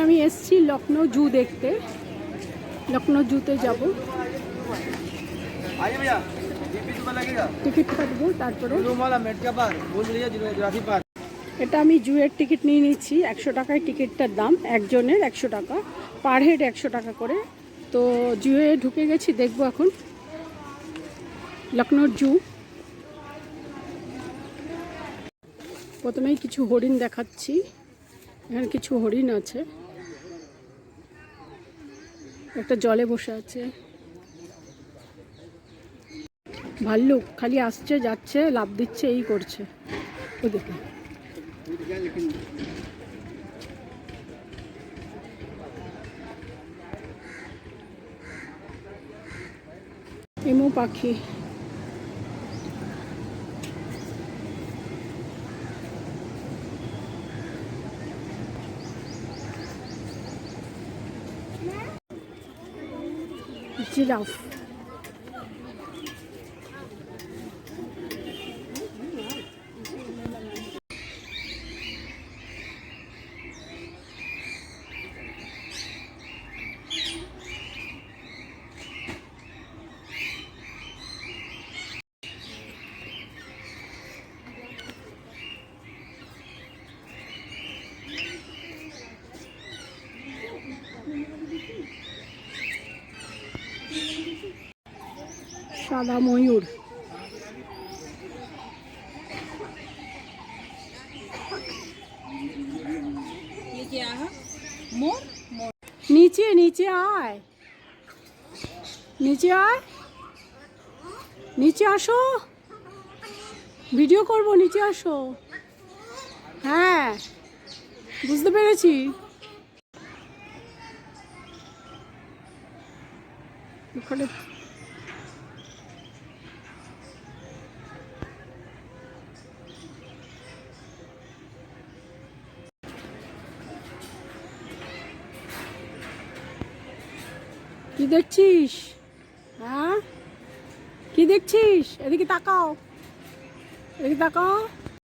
আমি এসেছি লখনৌ জু দেখতে, লখনৌ জুতে যাব, টিকিট কাটবো তারপরে। এটা আমি জুয়ের টিকিট নিয়ে নিচ্ছি, 100 টাকায় টিকিটটার দাম, একজনের 100 টাকা, পার হেড 100 টাকা করে। তো জুয়ে ঢুকে গেছি, দেখবো এখন লখনৌ জু। প্রথমেই কিছু হরিণ দেখাচ্ছি, এখানে কিছু হরিণ আছে, একটা জলে বসে আছে। ভাল্লুক খালি আসছে যাচ্ছে, লাফ দিচ্ছে, এই করছে ওদিকে। এমু পাখি, জিরাফ, সাদা ময়ূর, নিচে নিচে আয়, নিচে আয়, নিচে আসো, ভিডিও করব, নিচে আসো। হ্যাঁ বুঝতে পেরেছি। ওখানে কি দেখছিস? হ্যাঁ কি দেখছিস? এদিকে তাকাও, এদিকে তাকাও।